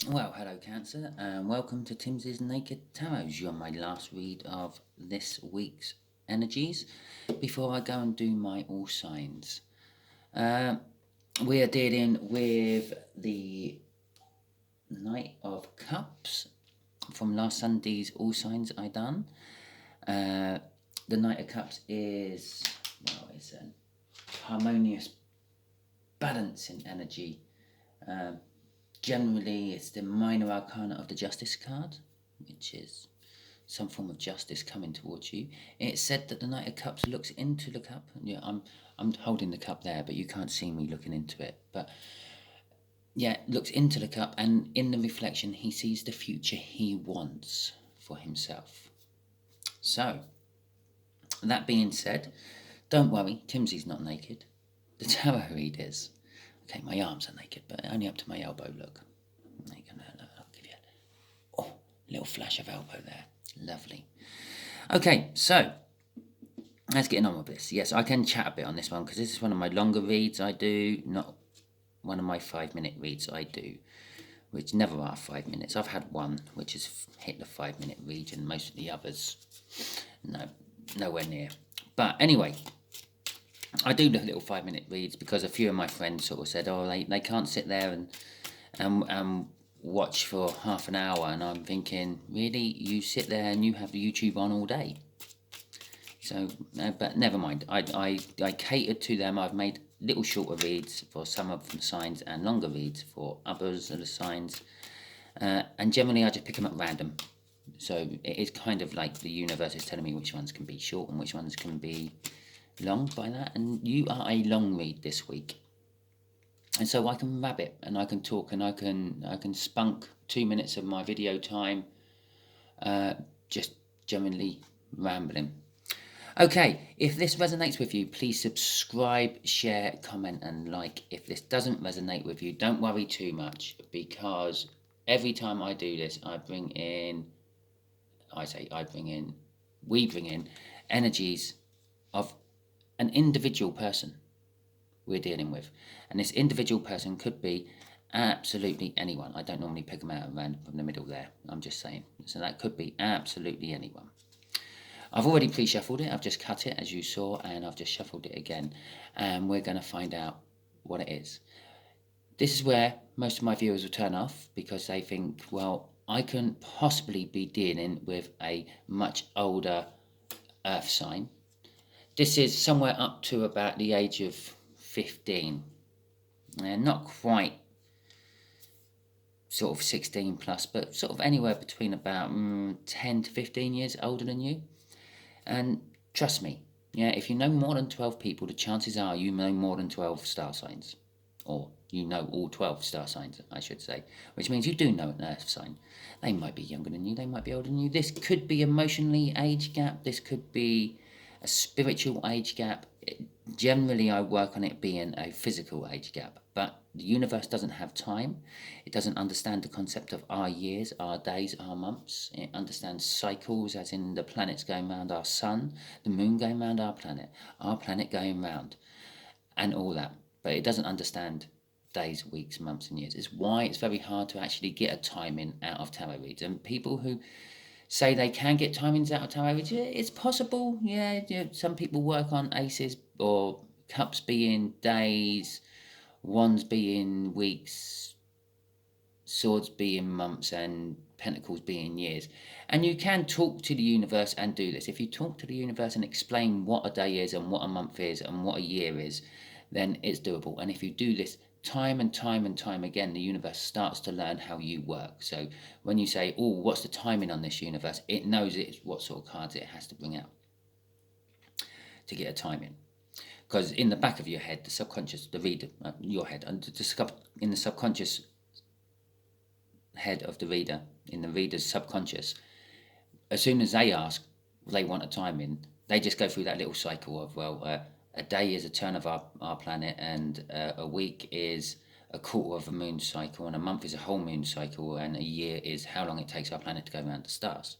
Well, hello Cancer, and welcome to Timsy Naked Tarot. You're my last read of this week's energies before I go and do my all signs. We are dealing with the Knight of Cups from last Sunday's all signs I done. The Knight of Cups is, well, it's an harmonious, balancing energy. Generally, it's the minor arcana of the Justice card, which is some form of justice coming towards you. It's said that the Knight of Cups looks into the cup. Yeah, I'm holding the cup there, but you can't see me looking into it. But yeah, looks into the cup, and in the reflection, he sees the future he wants for himself. So, that being said, don't worry, Timsy's not naked. The tarot read is. Okay, my arms are naked, but only up to my elbow, look. I'll give you a little flash of elbow there. Lovely. Okay, so let's get on with this. Yes, I can chat a bit on this one because this is one of my longer reads I do, not one of my 5-minute reads I do, which never are 5 minutes. I've had one which has hit the 5-minute region. Most of the others, no, nowhere near. But anyway, I do the little 5-minute reads because a few of my friends sort of said, oh, they can't sit there and watch for half an hour. And I'm thinking, really? You sit there and you have the YouTube on all day? So, but never mind. I catered to them. I've made little shorter reads for some of the signs and longer reads for others of the signs. And generally I just pick them at random. So it is kind of like the universe is telling me which ones can be short and which ones can be long by that. And you are a long read this week, and so I can rabbit and I can talk and I can spunk 2 minutes of my video time just generally rambling. Okay, if this resonates with you, please subscribe, share, comment and like. If this doesn't resonate with you, don't worry too much, because every time I do this we bring in energies of an individual person we're dealing with. And this individual person could be absolutely anyone. I don't normally pick them out random from the middle there. I'm just saying. So that could be absolutely anyone. I've already pre-shuffled it. I've just cut it, as you saw, and I've just shuffled it again. And we're going to find out what it is. This is where most of my viewers will turn off because they think, well, I couldn't possibly be dealing with a much older earth sign. This is somewhere up to about the age of 15. Not quite sort of 16 plus, but sort of anywhere between about 10 to 15 years older than you. And trust me, yeah, if you know more than 12 people, the chances are you know more than 12 star signs. Or you know all 12 star signs, I should say. Which means you do know an earth sign. They might be younger than you, they might be older than you. This could be emotionally age gap, this could be a spiritual age gap. Generally, I work on it being a physical age gap, but the universe doesn't have time. It doesn't understand the concept of our years, our days, our months. It understands cycles, as in the planets going around our sun, the moon going around our planet going round, and all that. But it doesn't understand days, weeks, months, and years. It's why it's very hard to actually get a timing out of tarot reads. And people who say they can get timings out of tarot reads, it's possible. Yeah, some people work on aces or cups being days, wands being weeks, swords being months, and pentacles being years. And you can talk to the universe and do this. If you talk to the universe and explain what a day is and what a month is and what a year is, then it's doable. And if you do this time and time and time again, the universe starts to learn how you work. So when you say, oh, what's the timing on this universe? It knows what sort of cards it has to bring out to get a timing. Because in the back of your head, the subconscious, the reader, your head, and in the subconscious head of the reader, in the reader's subconscious, as soon as they ask, they want a timing, they just go through that little cycle of, well, a day is a turn of our planet, and a week is a quarter of a moon cycle, and a month is a whole moon cycle, and a year is how long it takes our planet to go around the stars,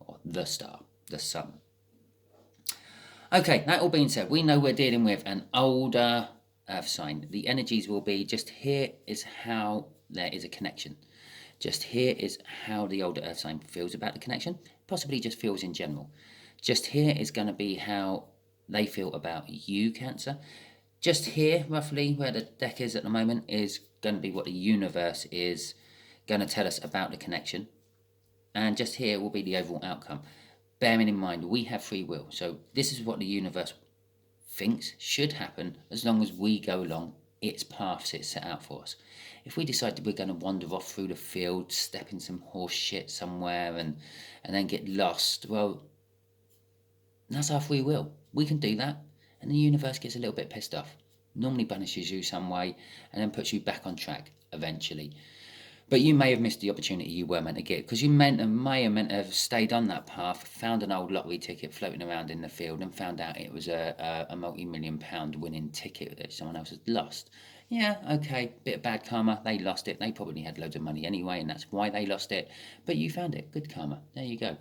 or the star, the sun. Okay, that all being said, we know we're dealing with an older earth sign. The energies will be just here is how there is a connection. Just here is how the older earth sign feels about the connection, possibly just feels in general. Just here is going to be how they feel about you, Cancer. Just here, roughly, where the deck is at the moment, is going to be what the universe is going to tell us about the connection. And just here will be the overall outcome. Bearing in mind, we have free will. So this is what the universe thinks should happen as long as we go along its paths it's set out for us. If we decide that we're going to wander off through the field, step in some horse shit somewhere and then get lost, well, that's our free will. We can do that. And the universe gets a little bit pissed off. Normally punishes you some way and then puts you back on track eventually. But you may have missed the opportunity you were meant to get, because you may have stayed on that path, found an old lottery ticket floating around in the field and found out it was a multi-million-pound winning ticket that someone else had lost. Yeah, okay, bit of bad karma, they lost it. They probably had loads of money anyway, and that's why they lost it. But you found it, good karma, there you go.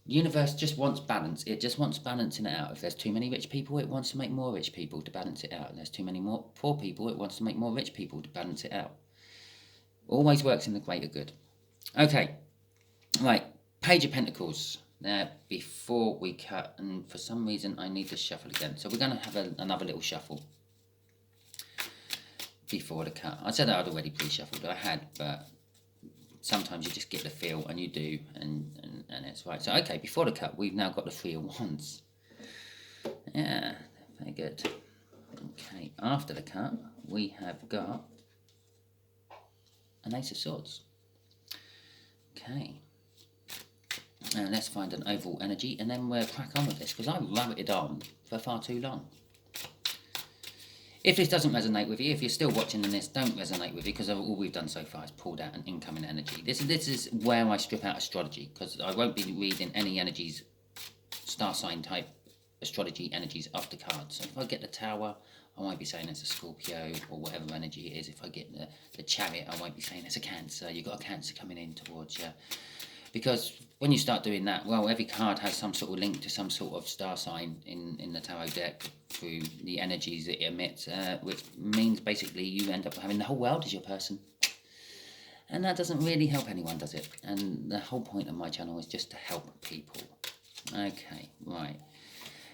The universe just wants balance. It just wants balancing it out. If there's too many rich people, it wants to make more rich people to balance it out. If there's too many more poor people, it wants to make more rich people to balance it out. Always works in the greater good. Okay, right, Page of Pentacles. Now, before we cut, and for some reason I need to shuffle again. So we're going to have another little shuffle before the cut. I said I'd already pre-shuffled. I had, but sometimes you just get the feel, and you do, and it's right. So, okay, before the cut, we've now got the Three of Wands. Yeah, very good. Okay, after the cut, we have got an Ace of Swords. Okay. Now let's find an overall energy, and then we'll crack on with this, because I rabbited on for far too long. If this doesn't resonate with you, if you're still watching and this don't resonate with you, because all we've done so far is pulled out an incoming energy. This is where I strip out astrology, because I won't be reading any energies, star sign type astrology energies off the cards. So if I get the Tower, I won't be saying it's a Scorpio or whatever energy it is. If I get the Chariot, I won't be saying it's a Cancer. You've got a Cancer coming in towards you. Because when you start doing that, well, every card has some sort of link to some sort of star sign in the tarot deck through the energies it emits, which means basically you end up having the whole world as your person. And that doesn't really help anyone, does it? And the whole point of my channel is just to help people. Okay, right.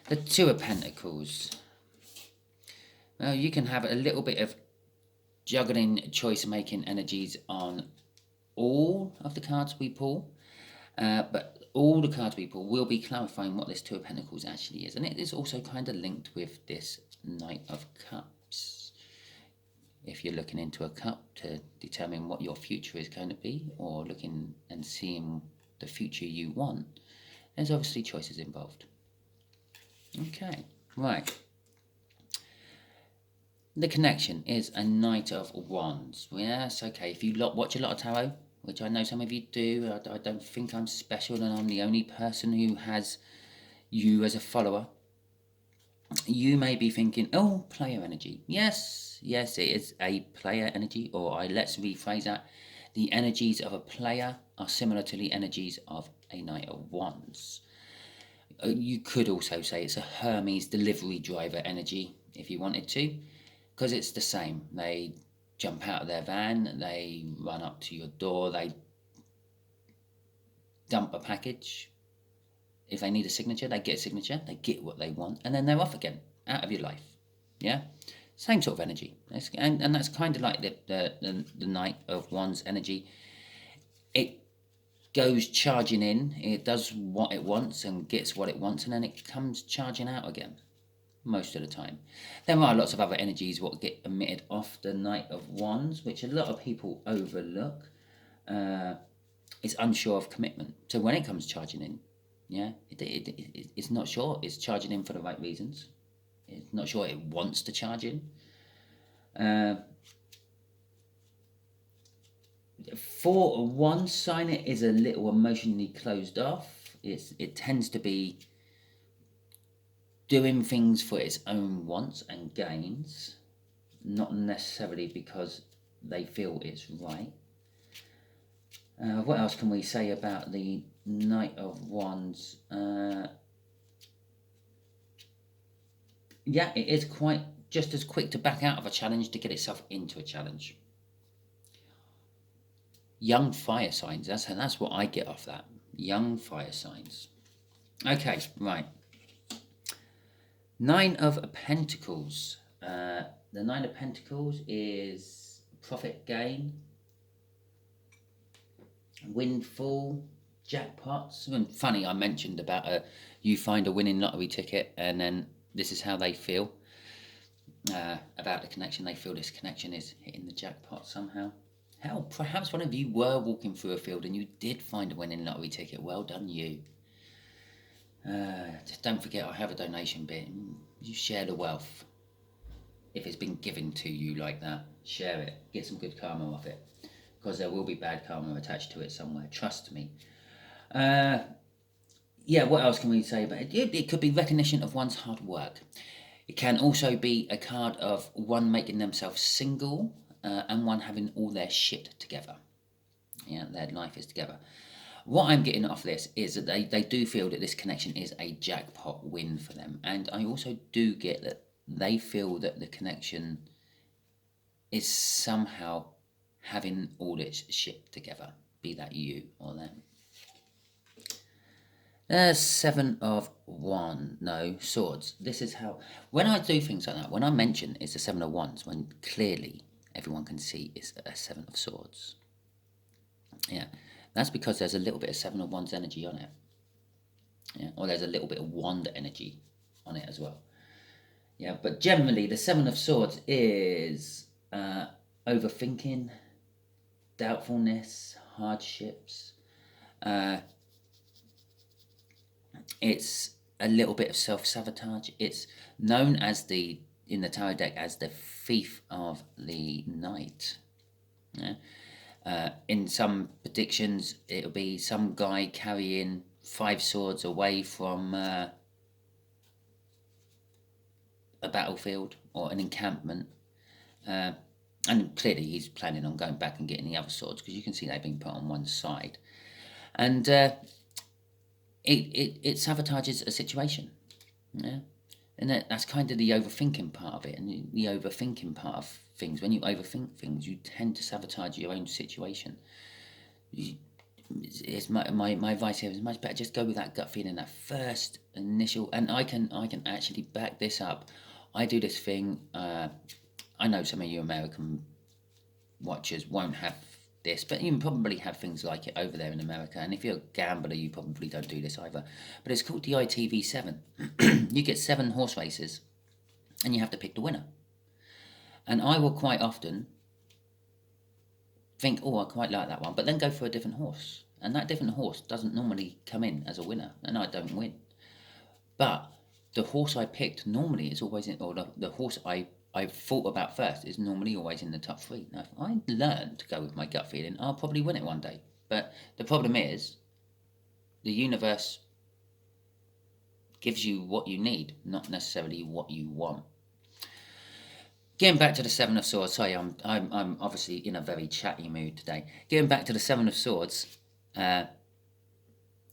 The Two of Pentacles. Well, you can have a little bit of juggling, choice-making energies on all of the cards we pull. But all the cards we pull will be clarifying what this Two of Pentacles actually is. And it is also kind of linked with this Knight of Cups. If you're looking into a cup to determine what your future is going to be, or looking and seeing the future you want, there's obviously choices involved. Okay, right. The connection is a Knight of Wands. Yes, okay, if you watch a lot of tarot, which I know some of you do, I don't think I'm special and I'm the only person who has you as a follower. You may be thinking, oh, player energy. Yes, it is a player energy, or let's rephrase that. The energies of a player are similar to the energies of a Knight of Wands. You could also say it's a Hermes delivery driver energy, if you wanted to, because it's the same. They jump out of their van, they run up to your door, they dump a package. If they need a signature, they get a signature, they get what they want, and then they're off again, out of your life. Yeah? Same sort of energy. And that's kind of like the Knight of Wands energy. It goes charging in, it does what it wants and gets what it wants, and then it comes charging out again. Most of the time. There are lots of other energies what get emitted off the Knight of Wands, which a lot of people overlook. It's unsure of commitment. So when it comes charging in, yeah, it's not sure it's charging in for the right reasons. It's not sure it wants to charge in. For one sign, it is a little emotionally closed off. It tends to be doing things for its own wants and gains, not necessarily because they feel it's right. What else can we say about the Knight of Wands? Yeah, it is just as quick to back out of a challenge to get itself into a challenge. young fire signs. That's what I get off that. Young fire signs. Okay, right. Nine of Pentacles. The Nine of Pentacles is profit gain, windfall, jackpots. And funny, I mentioned about you find a winning lottery ticket, and then this is how they feel about the connection. They feel this connection is hitting the jackpot somehow. Hell, perhaps one of you were walking through a field and you did find a winning lottery ticket. Well done, you. Just don't forget, I have a donation bit. You share the wealth. If it's been given to you like that, share it. Get some good karma off it. Because there will be bad karma attached to it somewhere. Trust me. Yeah, what else can we say about it? It could be recognition of one's hard work. It can also be a card of one making themselves single and one having all their shit together. Yeah, their life is together. What I'm getting off this is that they do feel that this connection is a jackpot win for them. And I also do get that they feel that the connection is somehow having all its shit together, be that you or them. Seven of Wands, no, Swords. This is how, when I do things like that, when I mention it's the Seven of Wands, when clearly everyone can see it's a Seven of Swords. Yeah, that's because there's a little bit of Seven of Wands energy on it. Yeah, or there's a little bit of wand energy on it as well. Yeah, but generally the Seven of Swords is overthinking, doubtfulness, hardships. It's a little bit of self-sabotage. It's known as in the tarot deck as the Thief of the Night. Yeah? In some predictions, it'll be some guy carrying 5 swords away from a battlefield or an encampment. And clearly he's planning on going back and getting the other swords, because you can see they've been put on one side. And it sabotages a situation. Yeah? And that's kind of the overthinking part of it. And the overthinking part of things, when you overthink things, you tend to sabotage your own situation. It's my advice here is much better just go with that gut feeling, that first initial. And I can actually back this up. I do this thing. I know some of you American watchers won't have this, but you probably have things like it over there in America. And if you're a gambler, you probably don't do this either. But it's called the ITV7. You get 7 horse races, and you have to pick the winner. And I will quite often think, oh, I quite like that one, but then go for a different horse. And that different horse doesn't normally come in as a winner, and I don't win. But the horse I picked normally is always in, or the horse I thought about first is normally always in the top 3. Now, if I learn to go with my gut feeling, I'll probably win it one day. But the problem is, the universe gives you what you need, not necessarily what you want. Getting back to the Seven of Swords. Sorry, I'm obviously in a very chatty mood today. Getting back to the Seven of Swords, I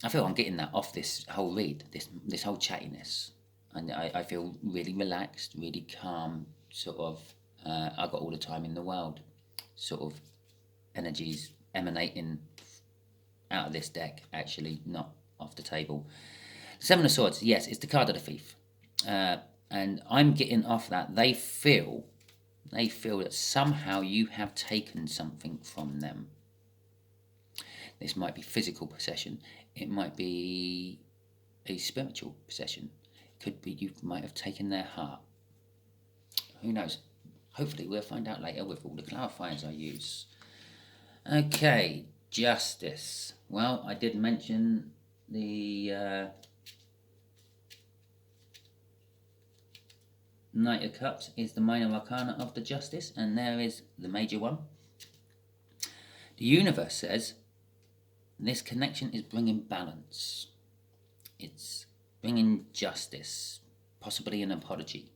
feel I'm getting that off this whole read, this whole chattiness, and I feel really relaxed, really calm. Sort of, I got all the time in the world. Sort of energies emanating out of this deck, actually, not off the table. Seven of Swords, yes, it's the card of the thief, and I'm getting off that they feel that somehow you have taken something from them. This might be physical possession. It might be a spiritual possession. It could be you might have taken their heart. Who knows? Hopefully we'll find out later with all the clarifiers I use. Okay, justice. Well, I did mention the Knight of Cups is the minor arcana of the justice, and there is the major one. The universe says this connection is bringing balance. It's bringing justice, possibly an apology.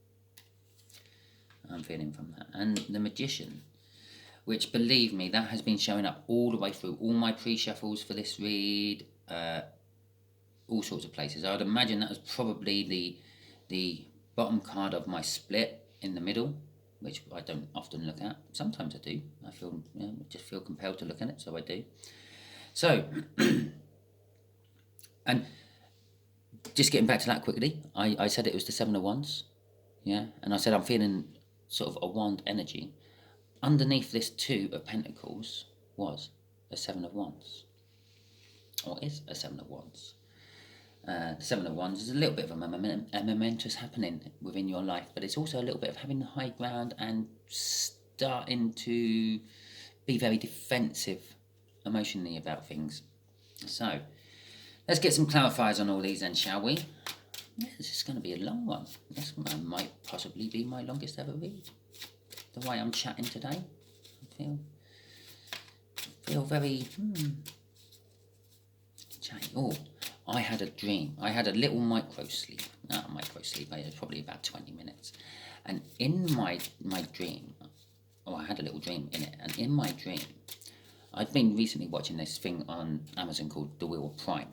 I'm feeling from that. And the Magician, which, believe me, that has been showing up all the way through all my pre-shuffles for this read, all sorts of places. I would imagine that was probably the bottom card of my split in the middle, which I don't often look at. Sometimes I do. I feel just feel compelled to look at it, so I do. So, and just getting back to that quickly, I said it was the Seven of Wands, yeah? And I said I'm feeling sort of a wand energy. Underneath this Two of Pentacles was a Seven of Wands, or is a Seven of Wands. The Seven of Wands is a little bit of a momentous happening within your life, but it's also a little bit of having the high ground and starting to be very defensive emotionally about things. So, let's get some clarifiers on all these then, shall we? Yeah, this is going to be a long one. This might possibly be my longest ever read. The way I'm chatting today, I feel very chatty. Oh, I had a dream. I had a little micro sleep. Not a micro sleep. It was probably about 20 minutes. And in my dream, I had a little dream in it. And in my dream, I've been recently watching this thing on Amazon called The Wheel of Prime.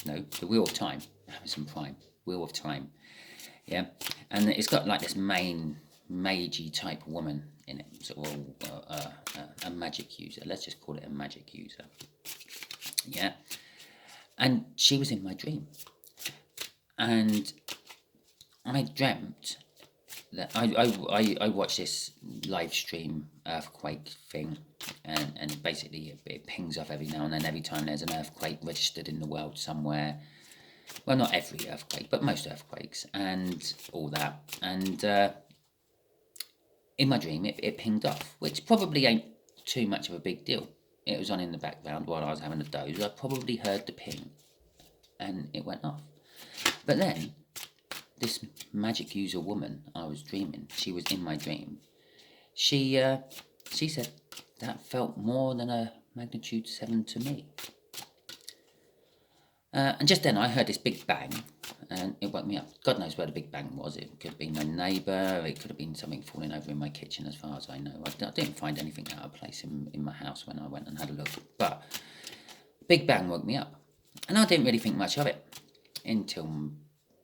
No, The Wheel of Time. Amazon Prime. Wheel of Time. Yeah. And it's got like this main magey type woman in it. Sort of a magic user. Let's just call it a magic user. Yeah. And she was in my dream. And I dreamt that I watched this live stream earthquake thing, and basically it pings up every now and then, every time there's an earthquake registered in the world somewhere. Well, not every earthquake, but most earthquakes and all that. And in my dream, it pinged off, which probably ain't too much of a big deal. It was on in the background while I was having a doze. I probably heard the ping, and it went off. But then, this magic user woman I was dreaming, she was in my dream. She said that felt more than a magnitude 7 to me. And just then I heard this big bang, and it woke me up. God knows where the big bang was. It could have been my neighbour, it could have been something falling over in my kitchen, as far as I know. I didn't find anything out of place in my house when I went and had a look. But big bang woke me up. And I didn't really think much of it until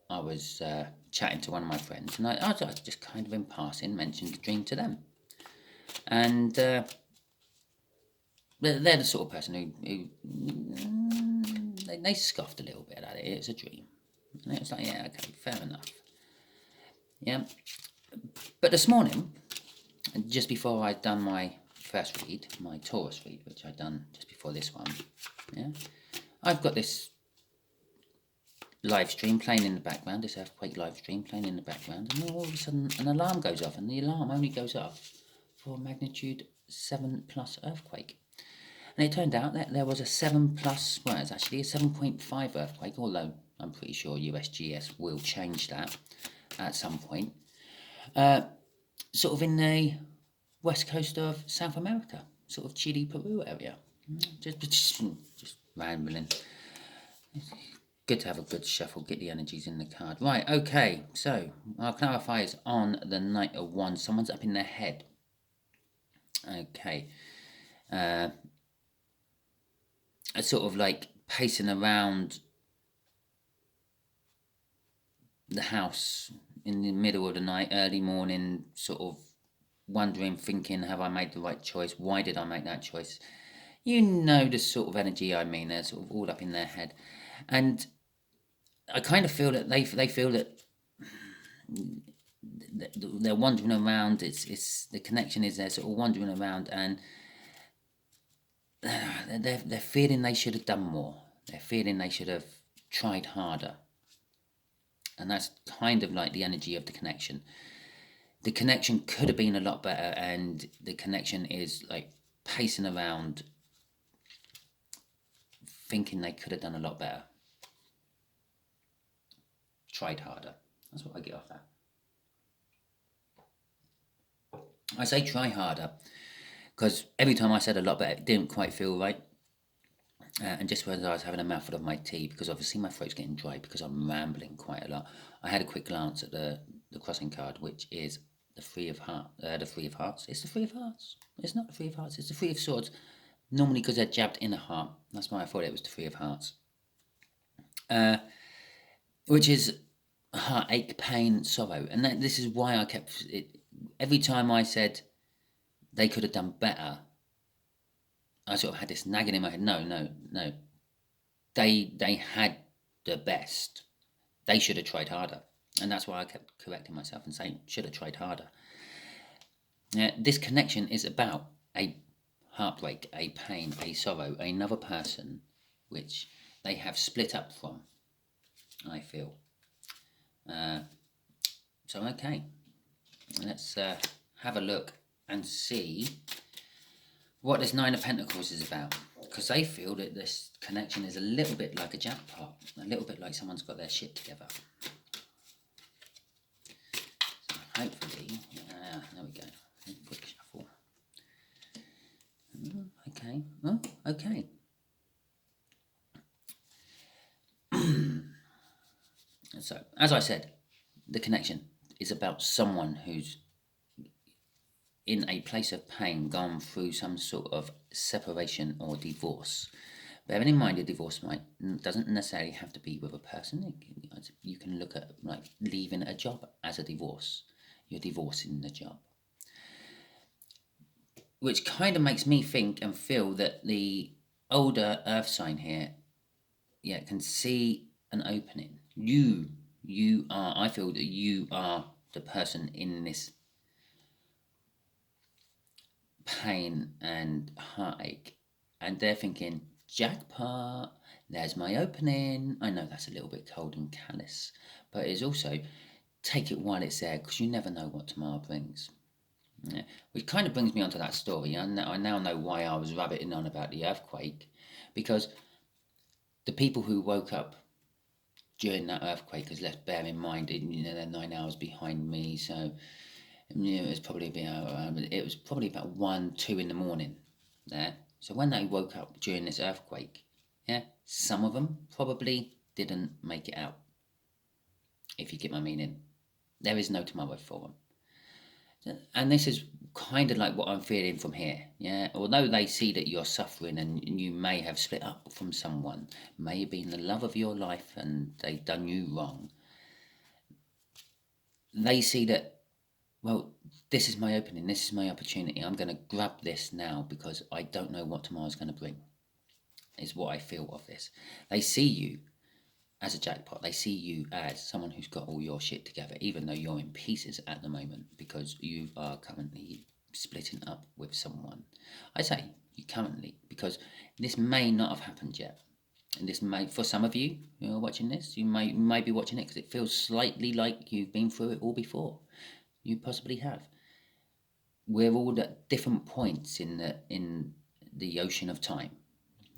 I was chatting to one of my friends. And I just kind of in passing mentioned the dream to them. And they're the sort of person who they scoffed a little bit at it. It's a dream. And it was like, yeah, okay, fair enough. Yeah. But this morning, just before I'd done my first read, my Taurus read, which I'd done just before this one, yeah, I've got this live stream playing in the background, this earthquake live stream playing in the background, and then all of a sudden an alarm goes off, and the alarm only goes off for a magnitude 7 plus earthquake. And it turned out that there was a 7 plus, well, it's actually a 7.5 earthquake, although I'm pretty sure USGS will change that at some point. Sort of in the west coast of South America, sort of Chile, Peru area. Just rambling. Good to have a good shuffle, get the energies in the card. Right, okay, so our clarifiers on the Knight of Wands. Someone's up in their head. Okay. Sort of like pacing around the house in the middle of the night, early morning, sort of wondering, thinking, have I made the right choice? Why did I make that choice? You know the sort of energy I mean. They're sort of all up in their head. And I kind of feel that they feel that they're wandering around. It's the connection is they're sort of wandering around, and they're feeling they should have done more. They're feeling they should have tried harder. And that's kind of like the energy of the connection. The connection could have been a lot better, and the connection is like pacing around, thinking they could have done a lot better. Tried harder. That's what I get off that. I say try harder because every time I said a lot better, it didn't quite feel right. And just when I was having a mouthful of my tea, because obviously my throat's getting dry because I'm rambling quite a lot, I had a quick glance at the crossing card, which is the Three of Hearts. The Three of Hearts. It's the Three of Hearts. It's not the Three of Hearts. It's the Three of Swords. Normally, because they're jabbed in a heart. That's why I thought it was the Three of Hearts. Which is heartache, pain, sorrow. And this is why I kept it. Every time I said they could have done better, I sort of had this nagging in my head. No, no, no. They had the best. They should have tried harder. And that's why I kept correcting myself and saying, should have tried harder. This connection is about a heartbreak, a pain, a sorrow, another person which they have split up from, I feel. So, okay, let's have a look and see what this Nine of Pentacles is about. Because they feel that this connection is a little bit like a jackpot, a little bit like someone's got their shit together. So hopefully, there we go. Quick shuffle. Okay. Oh, okay. So, as I said, the connection is about someone who's in a place of pain, gone through some sort of separation or divorce. Bearing in mind, a divorce doesn't necessarily have to be with a person. You can look at like leaving a job as a divorce. You're divorcing the job. Which kind of makes me think and feel that the older earth sign here, can see an opening. You are, I feel that you are the person in this pain and heartache, and they're thinking, jackpot, there's my opening. I know that's a little bit cold and callous, but it's also take it while it's there, because you never know what tomorrow brings. Yeah. Which kind of brings me onto that story. I now know why I was rabbiting on about the earthquake, because the people who woke up during that earthquake, because let's bear in mind, they're 9 hours behind me, so it was probably about 1, 2 in the morning there. So when they woke up during this earthquake, some of them probably didn't make it out. If you get my meaning, there is no tomorrow for them. And this is kind of like what I'm feeling from here. Although they see that you're suffering and you may have split up from someone, may have been the love of your life and they've done you wrong, they see that, well, this is my opening, this is my opportunity, I'm going to grab this now because I don't know what tomorrow's going to bring, is what I feel of this. They see you as a jackpot. They see you as someone who's got all your shit together, even though you're in pieces at the moment because you are currently splitting up with someone. I say you currently because this may not have happened yet. And this may, for some of you who are watching this, you may be watching it because it feels slightly like you've been through it all before. You possibly have. We're all at different points in the ocean of time.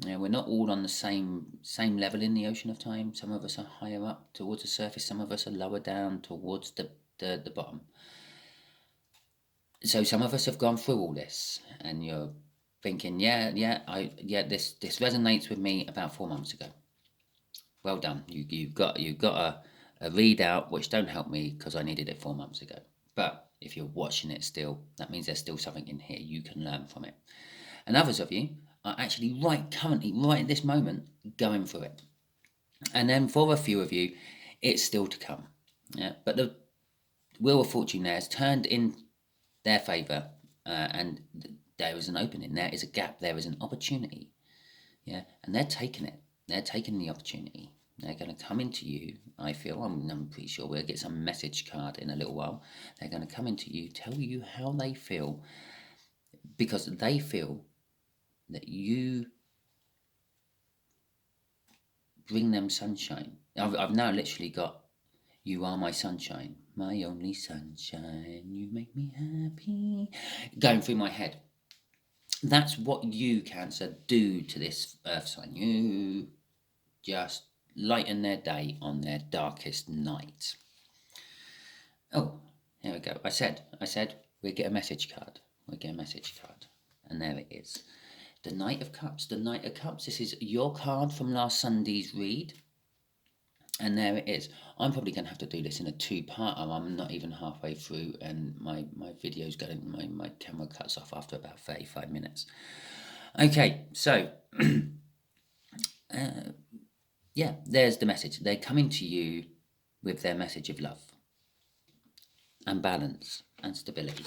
We're not all on the same level in the ocean of time. Some of us are higher up towards the surface. Some of us are lower down towards the bottom. So some of us have gone through all this, and you're thinking, this resonates with me about 4 months ago. Well done. You've got a readout, which don't help me because I needed it 4 months ago. But if you're watching it still, that means there's still something in here you can learn from it. And others of you are actually currently, right at this moment, going through it. And then for a few of you, it's still to come. But the Wheel of Fortune there has turned in their favour, and there is an opening, there is a gap, there is an opportunity. And they're taking it. They're taking the opportunity. They're going to come into you, I feel. I'm pretty sure we'll get some message card in a little while. They're going to come into you, tell you how they feel, because they feel that you bring them sunshine. I've now literally got, you are my sunshine, my only sunshine, you make me happy, going through my head. That's what you, Cancer, do to this earth sign. You just lighten their day on their darkest night. Oh, here we go. I said we get a message card. And there it is. The Knight of Cups. The Knight of Cups. This is your card from last Sunday's read. And there it is. I'm probably going to have to do this in a two-parter. I'm not even halfway through, and my video's going, my camera cuts off after about 35 minutes. Okay, so, there's the message. They're coming to you with their message of love and balance and stability.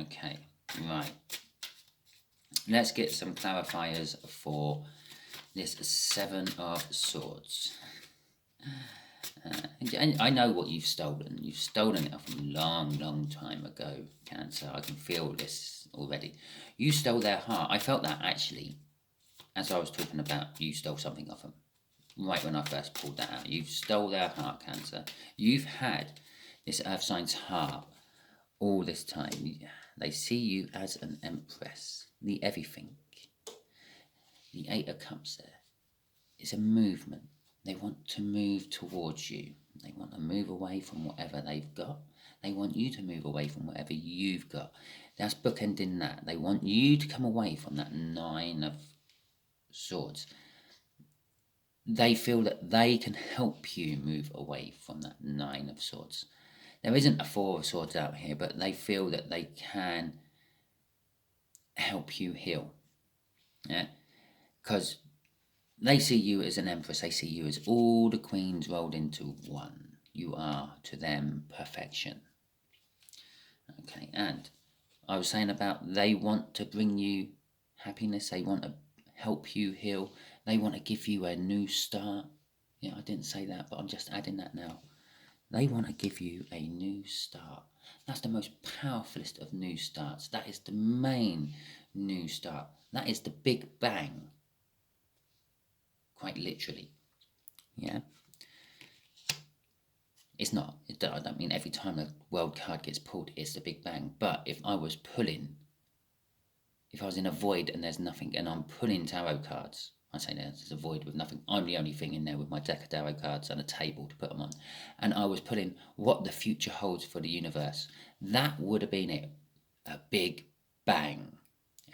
Okay, right. let's get some clarifiers for this Seven of Swords. And I know what you've stolen. You've stolen it from a long, long time ago, Cancer. I can feel this already. You stole their heart. I felt that actually, as I was talking about, you stole something off them. Right when I first pulled that out. You stole their heart, Cancer. You've had this Earth sign's heart all this time. They see you as an empress. The everything. The Eight of Cups there. It's a movement. They want to move towards you. They want to move away from whatever they've got. They want you to move away from whatever you've got. That's bookending that. They want you to come away from that Nine of Swords. They feel that they can help you move away from that Nine of Swords. There isn't a Four of Swords out here, but they feel that they can help you heal. Yeah? Because they see you as an empress. They see you as all the queens rolled into one. You are, to them, perfection. Okay, and I was saying about they want to bring you happiness. They want to help you heal. They want to give you a new start. Yeah, I didn't say that, but I'm just adding that now. They want to give you a new start. That's the most powerfulest of new starts. That is the main new start. That is the big bang. Quite literally, yeah. It's not. I don't mean every time a world card gets pulled, it's the big bang. But if I was in a void and there's nothing, and I'm pulling tarot cards, I say there's a void with nothing. I'm the only thing in there with my deck of tarot cards and a table to put them on, and I was pulling what the future holds for the universe. That would have been it, a big bang,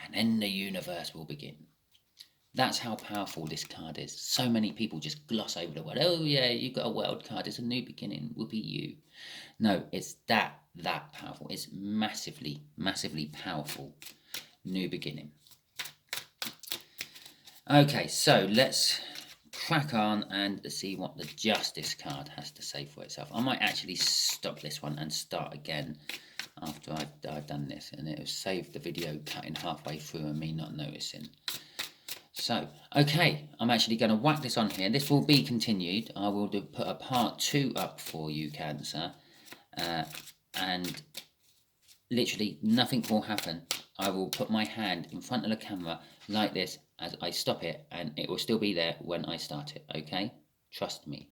and then the universe will begin. That's how powerful this card is. So many people just gloss over the word. Oh yeah, you got a world card. It's a new beginning. Will be you. No, it's that powerful. It's massively, massively powerful. New beginning. Okay, so let's crack on and see what the Justice card has to say for itself. I might actually stop this one and start again after I've done this, and it'll save the video cutting halfway through and me not noticing. So, okay, I'm actually going to whack this on here. This will be continued. I will put a part 2 up for you, Cancer. And literally nothing will happen. I will put my hand in front of the camera like this as I stop it, and it will still be there when I start it, okay? Trust me.